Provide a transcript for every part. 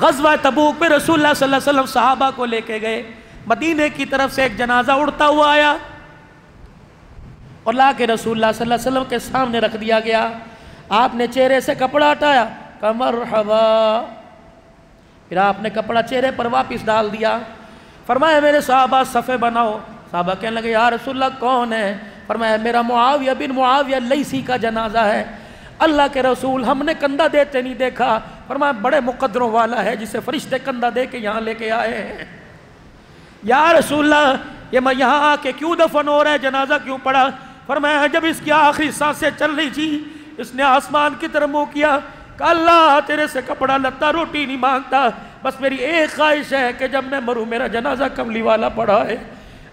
غزوہ تبوک میں رسول اللہ صلی اللہ علیہ وسلم صحابہ کو لے کے گئے، مدینے کی طرف سے ایک جنازہ اڑتا ہوا آیا اور لا کے رسول اللہ صلی اللہ علیہ وسلم کے سامنے رکھ دیا گیا۔ آپ نے چہرے سے کپڑا ہٹایا، کہا مرحبا، پھر آپ نے کپڑا چہرے پر واپس ڈال دیا، فرمایا میرے صحابہ صفے بناؤ۔ صحابہ کہنے لگے یا رسول اللہ کون ہے؟ فرمایا میرا معاویہ بن معاویہ لیثی کا جنازہ ہے۔ اللہ کے رسول ہم نے کندھا دیتے نہیں دیکھا۔ فرمایا بڑے مقدروں والا ہے جسے فرشتے کندھا دے کے یہاں لے کے آئے ہیں۔ یا رسول اللہ یہ میں یہاں آ کے کیوں دفن ہو رہا ہے، جنازہ کیوں پڑا؟ فرمایا جب اس کی آخری سانسیں چل رہی تھی اس نے آسمان کی طرف منہ کیا، کہ اللہ تیرے سے کپڑا لتا روٹی نہیں مانگتا، بس میری ایک خواہش ہے کہ جب میں مروں میرا جنازہ کملی والا پڑا ہے۔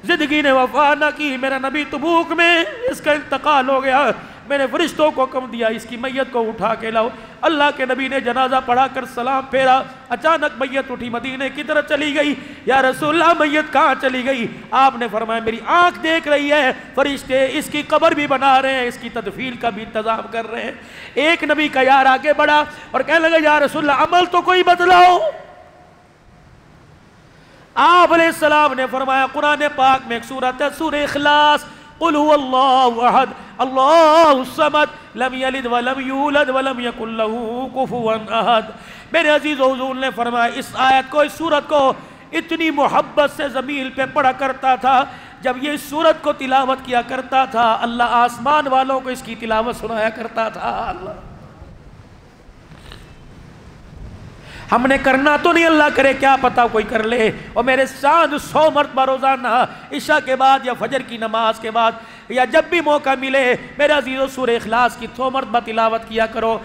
زندگی نے وفا نہ کی، میرا نبی تبوک میں اس کا انتقال ہو گیا، میں نے فرشتوں کو حکم دیا اس کی میت کو اٹھا کے لاؤ۔ اللہ کے نبی نے جنازہ پڑھا کر سلام پھیرا، اچانک میت اٹھی مدینے کی طرف چلی گئی۔ یا رسول اللہ میت کہاں چلی گئی؟ آپ نے فرمایا میری آنکھ دیکھ رہی ہے، فرشتے اس کی قبر بھی بنا رہے ہیں، اس کی تدفین کا بھی انتظام کر رہے ہیں۔ ایک نبی کا یار آگے بڑھا اور کہنے لگا یا رسول اللہ عمل تو کوئی بدلاؤ۔ آپ علیہ السلام نے فرمایا قرآن پاک میں ایک سورت ہے سورہ اخلاص، قل هو اللہ احد اللہ الصمد لم یلد ولم یولد ولم یکن له کفوا احد۔ میرے عزیز و حضور نے فرمایا اس آیت کو، اس سورت کو اتنی محبت سے زمین پہ پڑھا کرتا تھا، جب یہ اس سورت کو تلاوت کیا کرتا تھا اللہ آسمان والوں کو اس کی تلاوت سنایا کرتا تھا۔ اللہ ہم نے کرنا تو نہیں، اللہ کرے کیا پتا کوئی کر لے۔ اور میرے ساتھ 100 مرتبہ روزانہ عشاء کے بعد یا فجر کی نماز کے بعد یا جب بھی موقع ملے میرے عزیزو سورہ اخلاص کی 100 مرتبہ تلاوت کیا کرو۔